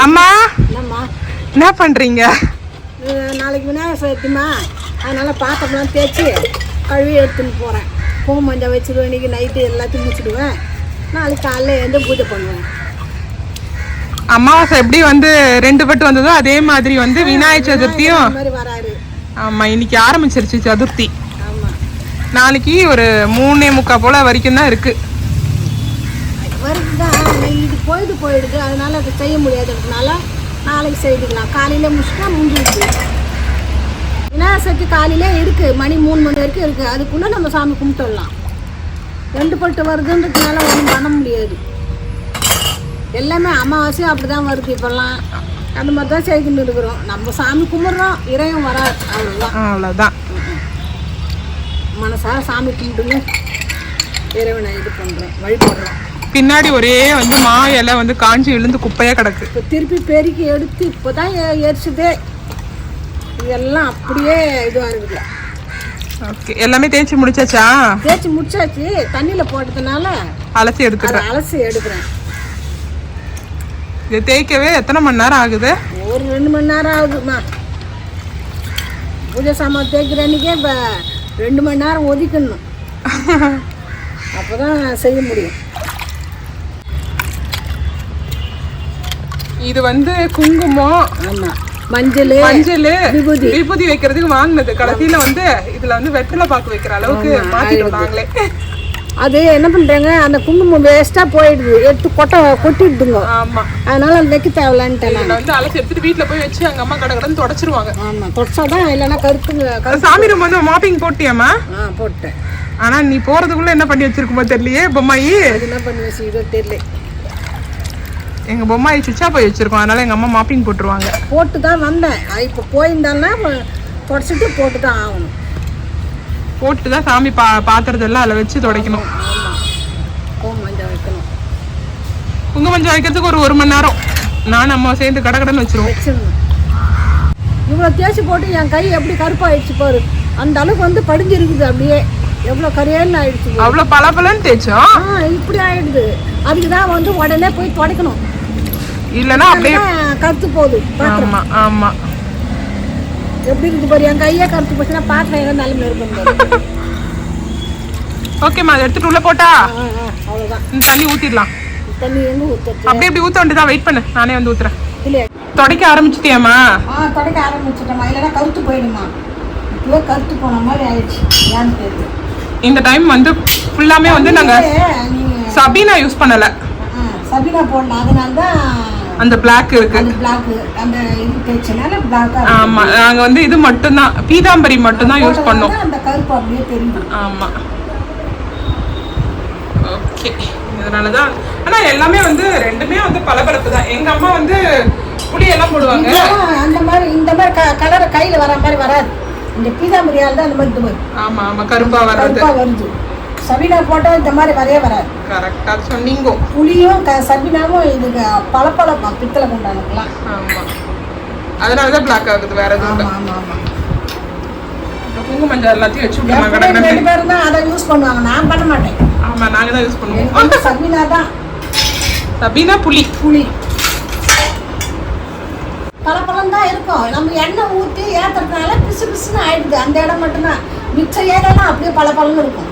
அம்மா என்னம்மா என்ன பண்றீங்க? நாளைக்கு விநாயகர் சதுர்த்திமா, அதனால் பாத்திரம்லாம் தேய்ச்சி கழுவி எடுத்துன்னு போகிறேன். பூ மஞ்சள் வச்சுடுவேன். இன்றைக்கி நைட்டு எல்லாத்தையும் முடிச்சுடுவேன். நாளைக்கு காலையில் எழுந்து பூஜை பண்ணுவேன். அமாவாசை எப்படி வந்து 2 பட்டு வந்ததோ அதே மாதிரி வந்து விநாயகர் சதுர்த்தியும் மாதிரி வராரு. ஆமாம், இன்னைக்கு ஆரம்பிச்சிருச்சு சதுர்த்தி. ஆமாம், நாளைக்கு ஒரு 3:45 போல் வரைக்கும் தான் இருக்குது. வருதுதான், இது போயிடுது. அதனால் அதை செய்ய முடியாததுனால நாளைக்கு செய்துக்கலாம். காலையில் முடிச்சுட்டா முடிஞ்சிடுது. விநாயகர் சதுர்த்தி காலையிலே இருக்குது, மணி 3 மணி வரைக்கும் இருக்குது. அதுக்குள்ளே நம்ம சாமி கும்பிட்டுடலாம். 2 பட்டு வருதுன்றதுனால ஒன்றும் பண்ண முடியாது. எல்லாமே அமாவாசையும் அப்படி தான் வருது. இப்போல்லாம் அந்த மாதிரி தான் செய்துன்னு இருக்கிறோம். நம்ம சாமி கும்பிட்றோம், இறையும் வராது. அவ்வளோதான். மனசார சாமி கும்பிட்டுன்னு இறைவனை இது பண்ணுறோம், வழிபடுறோம். பின்னாடி ஒரே வந்து மா இலை வந்து காஞ்சி விழுந்து குப்பையாக கிடக்கு. இப்போ திருப்பி பெருக்கி எடுத்து இப்போ தான் எரிச்சுதே. இதெல்லாம் அப்படியே இதுவாக இருக்குல்ல. ஓகே, எல்லாமே தேய்ச்சி முடிச்சாச்சா? தேய்ச்சி முடிச்சாச்சு. தண்ணியில் போட்டதுனால அலசி எடுத்துக்கிறேன். அலசி எடுக்கிறேன். இது தேய்க்கவே எத்தனை மணி நேரம் ஆகுது? ஒரு 2 மணி நேரம் ஆகுதுமா. பூஜை சாமான் தேய்க்கிற அன்றைக்கே இப்போ 2 மணி நேரம் ஒதுக்கணும். அப்போ தான் செய்ய முடியும். இது வந்து குங்குமம், ஆமாம், மஞ்சள் விபூதி வைக்கிறதுக்கு வாங்கினது. கடைசியில வந்து இதுல வந்து வெற்றிலை பாக்கு வைக்கிற அளவுக்கு மாத்திட்டோம் நாங்களே. அது என்ன பண்றாங்க, அந்த குங்குமம் வேஸ்டா போயிடுது, எடுத்து கொட்டிடுதுங்க. ஆமா, அதனால அது வைக்க தேவையில்லான்ட்டு வந்து அலசி எடுத்துட்டு வீட்டுல போய் வச்சு அங்க அம்மா கடன்னு தொடச்சிருவாங்க. ஆமா, தொடச்சாதான், இல்லைன்னா கருத்துங்க. சாமி ரூம் வந்து மாப்பிங் போட்டியாமா? போட்டேன். ஆனா நீ போறதுக்குள்ள என்ன பண்ணி வச்சிருக்குமோ தெரியலையே பொம்மாயி. என்ன பண்ணி வச்சு தெரியல. எங்க பொம்மாயி சுவிட்சா போய் வச்சிருக்கோம், அதனால எங்க அம்மா மாப்பிங் போட்டுருவாங்க. போட்டு தான் வந்தேன். இப்போ போயிருந்தாங்கன்னா தொடச்சிட்டு போட்டு தான் ஆகணும். போட்டு தான் சாமி பாத்திரத்தெல்லாம் அதில் வச்சு துடைக்கணும். குங்கும மஞ்சள் வைக்கணும். குங்கும மஞ்சள் வைக்கிறதுக்கு ஒரு 1 மணி நேரம் நான் நம்ம சேர்ந்து கடன்னு வச்சிருவோம். இவ்வளோ தேய்ச்சி போட்டு என் கை எப்படி கருப்பாயிடுச்சு பாரு. அந்த அளவுக்கு வந்து படிஞ்சு இருக்குது. அப்படியே எவ்வளோ கரையேன்னு ஆயிடுச்சு. அவ்வளோ பலபலன்னு தேய்ச்சோம். இப்படி ஆயிடுது. அதுக்கு தான் வந்து உடனே போய் துடைக்கணும், இல்லைன்னா அப்படியே கருத்து போகுது. ஆமா ஆமா, எப்படி இருக்குது பாரு. என் கையே கருத்து போச்சுன்னா பாத்திரம் எல்லாம் நிலைமை இருக்கும். ஓகேம்மா, அதை எடுத்துட்டு உள்ள போட்டா அவ்வளோதான். இந்த தண்ணி ஊற்றிடலாம். தண்ணி வந்து ஊற்ற அப்படியே இப்படி ஊற்ற வேண்டியதான். வெயிட் பண்ணு, நானே வந்து ஊற்றுறேன். இல்லையா, துடைக்க ஆரம்பிச்சிட்டியாம்மா? துடைக்க ஆரம்பிச்சிட்டேம்மா. இல்லைன்னா கருத்து போயிடுமா. இப்போவே கருத்து போன மாதிரி ஆயிடுச்சு. ஏன்னு தெரியுது. இந்த டைம் வந்து ஃபுல்லாமே வந்து நாங்கள் சபீனா யூஸ் பண்ணலை. சபீனா போடலாம். அதனால தான் அந்த பிளாக் இருக்கு. அந்த பிளாக் அந்த இது தேய்ச்சனால பிளாக்கா. ஆமா, நாங்க வந்து இது மட்டும் தான், பீதாம்பரி மட்டும் தான் யூஸ் பண்ணோம். அந்த கருப்பு அப்படியே தெரியும். ஆமா, ஓகே. அதனால தான். ஆனா எல்லாமே வந்து ரெண்டுமே வந்து பலபலப்பு தான். எங்க அம்மா வந்து புளி எல்லாம் போடுவாங்க. அந்த மாதிரி இந்த மாதிரி கலர் கையில வர மாதிரி வராது. இந்த பீதாம்பரியால தான் அந்த மாதிரி இது வரும். ஆமா ஆமா, கருப்பா வருது. சபீனா போட்டால் இந்த மாதிரி வரையே வராது. கரெக்டா சொன்னீங்க. புளியும் சபீனாவும் இதுக்கு பளபளப்பா பித்தளை கொண்டாடுக்கலாம். ஆமா, அதனால தான் பிளாக் ஆகுது, வேற எதுவும் இல்லை. ஆமா ஆமா, குங்கும மஞ்சள் எல்லாத்தையும் வச்சு விட்டுறாங்க. 2 பேரும் தான் அதை யூஸ் பண்ணுவாங்க, நான் பண்ண மாட்டேன். ஆமா, நாங்க தான் யூஸ் பண்ணுவோம். சபீனா தான். சபீனா புளி பளபளம் தான் இருக்கும். நம்ம எண்ணெய் ஊற்றி ஏற்றுறதுனால பிசு பிசுன்னு ஆயிடுது. அந்த இடம் மட்டும்தான். மிச்ச ஏடெல்லாம் அப்படியே பளபளன்னு இருக்கும்.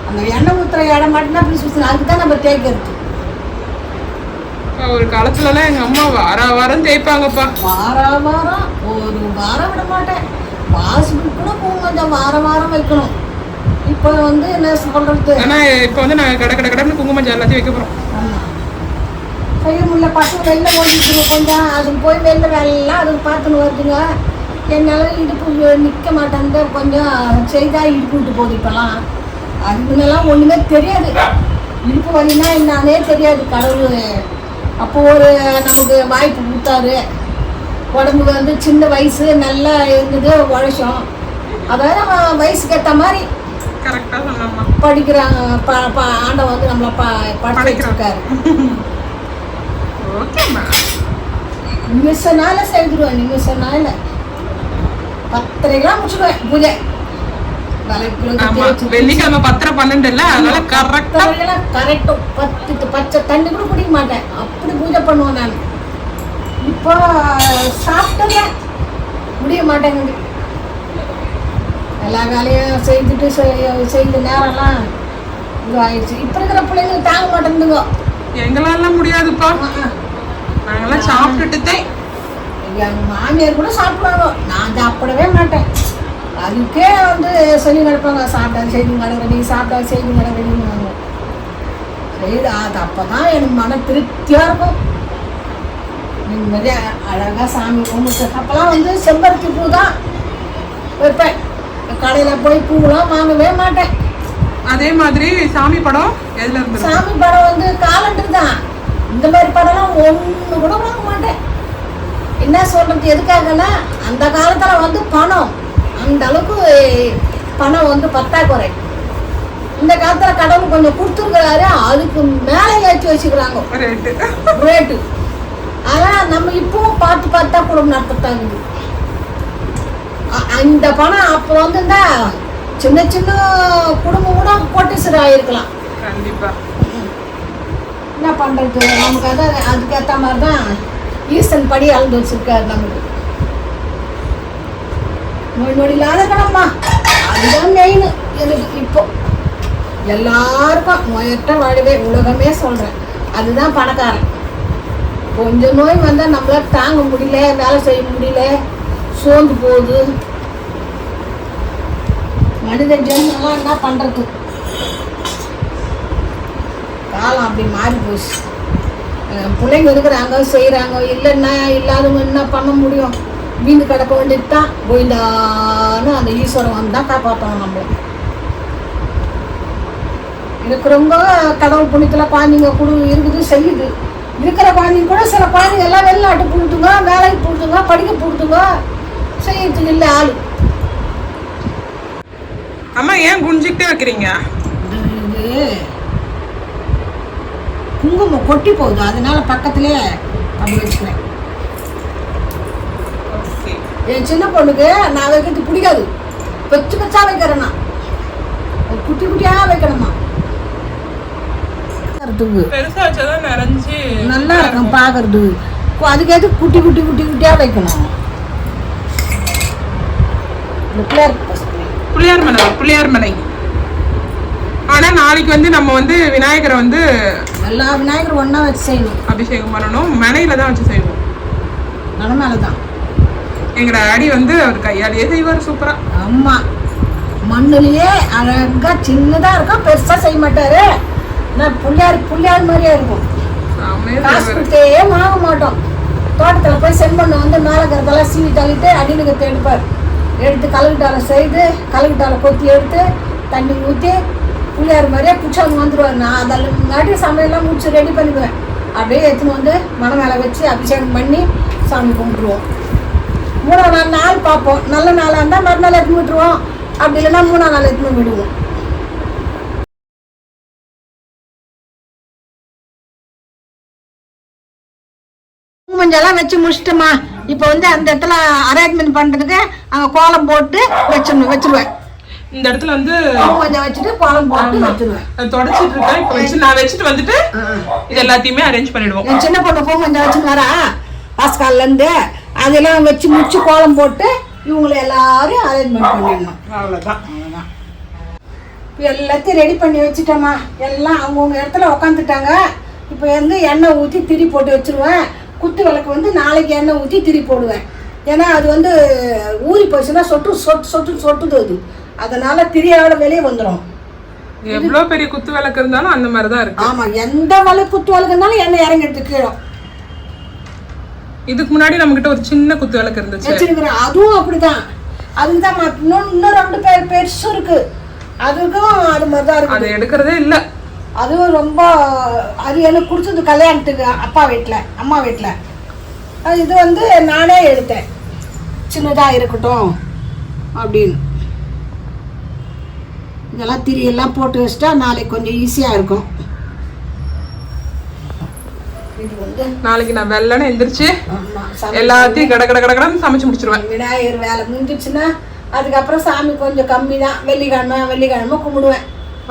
அந்த எண்ணெய் ஊற்றுற இடம் மட்டும்தான் பிசு பிசுன்னு. அதுக்கு தான் நம்ம தேய்க்கிறது. ஒரு காலத்துலலாம் எங்க அம்மா வாரம் தேய்ப்பாங்கப்பா. வாரம் ஒரு வாரம் விட மாட்டேன். வாசலுக்கு கூட கொஞ்சம் வாரம் வைக்கணும். இப்போ வந்து என்ன சொல்றது, ஆனா இப்போ வந்து நான் கடன்னு குங்கும மஞ்சள் எல்லாத்தையும் வைக்க போறோம். செய்ய முடியல. பசங்க வெளில ஓடிட்டுங்க. கொஞ்சம் அதுக்கு போய் வெளில வேலையெல்லாம் அதுக்கு பார்த்துன்னு வருதுங்க. என்னால் இடுப்பு நிற்க மாட்டேங்க. கொஞ்சம் செய்தால் இடுப்பு விட்டு போகுது. இப்போல்லாம் அதுக்குன்னெல்லாம் ஒன்றுமே தெரியாது. இடுப்பு வலினா என்னன்னே தெரியாது. கடவுள் அப்போ ஒரு நமக்கு வாய்ப்பு கொடுத்தாரு. உடம்புக்கு வந்து சின்ன வயசு நல்லா இருந்தது, உழைச்சோம். அதாவது நம்ம வயசுக்கு ஏற்ற மாதிரி கரெக்டாக சொன்னாம்மா படிக்கிறாங்க. ஆண்டவன் வந்து நம்மளை படிச்சிருக்காரு. ஓகேம்மா, நிமிஷனால செய்துடுவேன். நிமிஷனால 10:30 முடிச்சுடுவேன் பூஜை. ஆமா வெள்ளிக்கிழமை 10:12 இல்ல, அதனால கரெக்டா கரெக்டும் 10 பச்சை தண்ணி கூட குடிக்க மாட்டேன், அப்படி பூஜை பண்ணுவேன் நான். இப்போ சாப்பிட்டேன் முடிய மாட்டேங்குது, எல்லா வேலையும் செய்துட்டு செய்த நேரம்லாம் இது ஆயிடுச்சு. இப்போ இருக்கிற பிள்ளைங்க தாங்க மாட்டேங்குதுங்க. எங்களாலாம் முடியாதுப்பா, நாங்கெல்லாம் சாப்பிட்டுட்டு எங்கள் மாமியார் கூட சாப்பிடுவாங்க, நான் சாப்பிடவே மாட்டேன். அதுக்கே வந்து சொல்லி கிடப்பாங்க, சாப்பிட்டா செய்தி கிடக்குற நீ, சாப்பிட்டா செய்தி கிடக்குறீங்க செய்து. அது அப்போ தான் எனக்கு மன திருப்தியாக இருக்கும். நிம்மதியாக அழகாக சாமி கும்பிட்டு. அப்போல்லாம் வந்து செம்பருத்தி பூ தான் வைப்பேன், கடையில் போய் பூவெலாம் வாங்கவே மாட்டேன். அதே மாதிரி சாமி படம் எதுல இருந்து? சாமி படம் வந்து காலண்டர் தான். இந்த மாதிரி படம்லாம் ஒன்று கூட வாங்க மாட்டேன். என்ன சொல்றது எதுக்காகன்னா, அந்த காலத்தில் வந்து பணம் அந்த அளவுக்கு பணம் வந்து பத்தாக்குறை. இந்த காலத்தில் கடவுள் கொஞ்சம் கொடுத்துருக்கிறாரு, அதுக்கு மேலே ஏற்றி வச்சுக்கிறாங்க ரேட்டு. ஆனால் நம்ம இப்பவும் பார்த்து பார்த்தா குடும்பம் நடத்தாங்க. இந்த பணம் அப்போ வந்துருந்தா சின்ன சின்ன குடும்பம் கூட கோட்டீஸ்வரர் ஆகிருக்கலாம். கண்டிப்பா. என்ன பண்ணுறது, நமக்கு அதுக்கேற்ற மாதிரி தான் ஈசன் படி அளந்து வச்சிருக்காரு நமக்கு. நொடியில்லாத கடம்மா, அதுதான் மெயின் எனக்கு. இப்போ எல்லாருக்கும் நோயற்ற வாழ்வே உலகமே சொல்கிறேன், அதுதான் பணக்காரன். கொஞ்சம் நோய் வந்தால் நம்மளால தாங்க முடியல, வேலை செய்ய முடியல, சோர்ந்து போகுது. மனித ஜென்மெல்லாம் என்ன பண்ணுறது, காலம் அப்படி மாறி போச்சு. பிள்ளைங்க இருக்கிறாங்க செய்கிறாங்க, இல்லைன்னா இல்லாதவங்க என்ன பண்ண முடியும், வீண்டு கிடக்க வேண்டியது தான். கோயிந்தான்னு அந்த ஈஸ்வரன் வந்து தான் காப்பாற்றணும் நம்மளை. இருக்கிறவங்க கடவுள் புண்ணியத்தில் குழந்தைங்க இருக்குது செய்யுது. இருக்கிற குழந்தைங்க கூட சில குழந்தைங்க எல்லாம் வெளிநாட்டு போடுதுங்க, வேலைக்கு போடுதுங்க, படிக்க போடுதுங்க, செய்யறதுக்கு இல்லை ஆளு. அம்மா ஏன் குஞ்சிக்கிட்டே வைக்கிறீங்க? இது குங்குமம் கொட்டி போகுது, அதனால பக்கத்துலேயே அப்படி வச்சுக்கிறேன். என் சின்ன பொண்ணுக்கு நான் வைக்கிறது பிடிக்காது, பெச்சு பெச்சா வைக்கிறேன்னா குட்டி குட்டியாக வைக்கணுமா. நல்லா இருக்கும் பார்க்கறது, அதுக்கேற்று குட்டி குட்டி குட்டி குட்டியாக வைக்கணும். புளியார் மனை. ஆனா நாளைக்கு வந்து நம்ம வந்து விநாயகரை வந்து எல்லா விநாயகரும் ஒன்றா வச்சு செய்யணும், அபிஷேகம் பண்ணணும். மனையில தான் வச்சு செய்வோம், மனமேல தான். எங்க டாடி வந்து அவர் கையாலேயே செய்வார் சூப்பரா. ஆமா, மண்ணுலயே அழகா சின்னதா இருக்கும், பெருசா செய்ய மாட்டாரு. நான் புள்ளியார் மாதிரியே இருக்கும். காசு கொடுத்தே வாங்க மாட்டோம். தோட்டத்துல போய் செம்மண்ணை வந்து மேலக்கிறதெல்லாம் சீவி தள்ளிட்டு அடிநுகத்தை எடுப்பார். எடுத்து கலக்கிட்டால செய்து கலக்கிட்டால கொத்தி எடுத்து தண்ணி ஊற்றி புள்ளியார் மாதிரியே குச்சாங்க வந்துடுவார். நான் அதெல்லாம் முன்னாடி சமையல்லாம் முடிச்சு ரெடி பண்ணிக்குவேன். அப்படியே எடுத்துன்னு வந்து மனை மேலே வச்சு அபிஷேகம் பண்ணி சாமி கும்பிட்டுருவோம். 3ஆம் நாள் பார்ப்போம், நல்ல நாளாக இருந்தால் மறுநாள் எடுத்துன்னு விட்டுருவோம், அப்படி இல்லைன்னா 3ஆம் நாள் எடுத்துன்னு விடுவோம். மஞ்சள்லாம் வச்சு முடிச்சிட்டோமா, இப்போ வந்து அந்த இடத்துல அரேஞ்ச்மெண்ட் பண்ணுறதுக்கு அங்கே கோலம் போட்டு வச்சிருவேன். இந்த இடத்துல வந்து கொஞ்சம் வச்சுட்டு கோலம் போட்டு வச்சிருவேன். தொடச்சிட்டு இருக்கேன். இப்போ வச்சு நான் வச்சுட்டு வந்துட்டு இது எல்லாத்தையுமே அரேஞ்ச் பண்ணிடுவோம். என் சின்ன பொண்ணு பூ கொஞ்சம் வச்சுருந்தாரா பாஸ்கால்லேருந்து, அதெல்லாம் வச்சு முடிச்சு கோலம் போட்டு இவங்களை எல்லாரும் அரேஞ்ச்மெண்ட் பண்ணிடணும். அவ்வளோதான். இப்போ எல்லாத்தையும் ரெடி பண்ணி வச்சுட்டோமா, எல்லாம் அவங்கவுங்க இடத்துல உக்காந்துட்டாங்க. இப்போ வந்து எண்ணெய் ஊற்றி திரி போட்டு வச்சுருவேன். குத்து விளக்கு வந்து நாளைக்கு எண்ணெய் ஊற்றி திரி போடுவேன். ஏன்னா அது வந்து ஊறி போச்சுன்னா சொட்டுது அது, அதனால திரியோட வெளியே வந்துடும். எவ்வளோ பெரிய குத்து விளக்கு இருந்தாலும் அந்த மாதிரி தான் இருக்கு. ஆமாம், எந்த குத்து விளக்கு இருந்தாலும் எண்ணெய் இறங்கிட்டு கீழே. இதுக்கு முன்னாடி நம்மகிட்ட ஒரு சின்ன குத்து விளக்கு இருந்துச்சு வச்சிருக்கிறேன், அதுவும் அப்படிதான். அதுதான் இன்னும் 2 பெருசு இருக்கு, அதுக்கும் அது மாதிரி தான் இருக்கு. அது எடுக்கிறதே இல்லை. அதுவும் ரொம்ப அது எனக்கு கொடுத்தது கல்யாணத்துக்கு அப்பா வீட்டில் அம்மா வீட்டில். அது இது வந்து நானே எடுத்தேன், சின்னதாக இருக்கட்டும் அப்படின்னு. இதெல்லாம் திரியெல்லாம் போட்டு வச்சிட்டா நாளைக்கு கொஞ்சம் ஈஸியாக இருக்கும். இது வந்து நாளைக்கு நான் வெள்ளனே எந்திரிச்சு எல்லாத்தையும் கடன்னு சமைச்சு முடிச்சிருவேன். விநாயகர் வேலை முடிஞ்சிச்சுன்னா அதுக்கப்புறம் சாமி கொஞ்சம் கம்மி தான். வெள்ளிக்கிழமை கும்பிடுவேன்,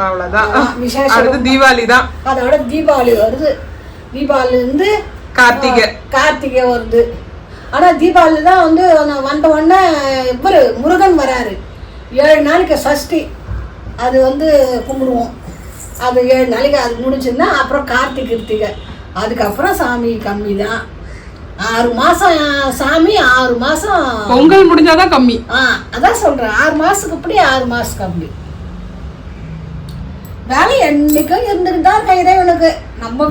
அவ்வளவுதான். விசேஷம். அடுத்து தீபாவளி தான். அதோட தீபாவளி வருது. தீபாவளி வந்து கார்த்திகை வருது. ஆனா தீபாவளி தான் வந்து வந்த உடனே இவர் முருகன் வராரு. 7 நாளைக்கு சஷ்டி, அது வந்து கும்பிடுவோம். அது 7 நாளைக்கு அது முடிச்சுன்னா அப்புறம் கிருத்திகை. அதுக்கப்புறம் சாமி கம்மி தான். 6 மாசம் சாமி, 6 மாசம் பொங்கல் முடிஞ்சாதான் கம்மி. அதான் சொல்றேன், 6 மாசத்துக்கு இப்படி 6 மாசம் கம்மி. வேலை என்னைக்கும் இருந்துட்டு தான் இருக்க இறைவனுக்கு. நம்ம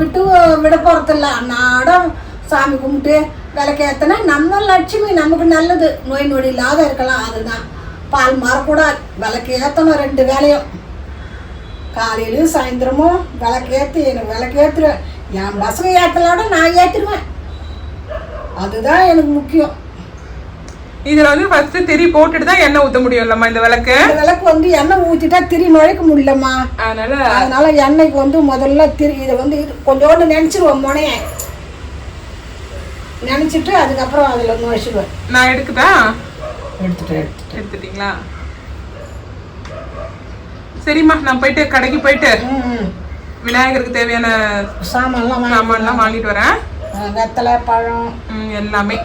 விட போறதில்ல. அன்னாடம் சாமி கும்பிட்டு விளக்கேத்தனா நம்ம லட்சுமி, நமக்கு நல்லது. நோய் நொடி இல்லாத இருக்கலாம். அதுதான். பால் மாறக்கூடாது. விளக்கு ஏற்றணும் 2 வேலையும், காலையிலும் சாயந்தரமும் விளக்கேற்றி. எனக்கு விளக்கேற்றுவேன். என் பசங்க ஏற்றலோட நான் ஏற்றிடுவேன். அதுதான் எனக்கு முக்கியம். இதுல வந்து ஃபர்ஸ்ட் திரி போட்டுட்டு தான் எண்ணெய் ஊத்த முடியும்லம்மா. இந்த விளக்கு வந்து எண்ணெய் ஊத்திட்டா திரி நுழைக்க முடியலம்மா. அதனால எண்ணெய்க்கு வந்து முதல்ல திரி இதை வந்து கொஞ்சோண்டு நினைச்சிருவோம். முனைய நினைச்சிட்டு அதுக்கப்புறம் அதுல நுழைச்சிடுவேன். நான் எடுத்துட்டா? எடுத்துட்டீங்களா? சரிம்மா, நான் போயிட்டு கடைக்கு போயிட்டு விநாயகருக்கு தேவையான சாமான்லாம் வாங்கிட்டு வரேன். வெத்தலை, பழம் எல்லாமே.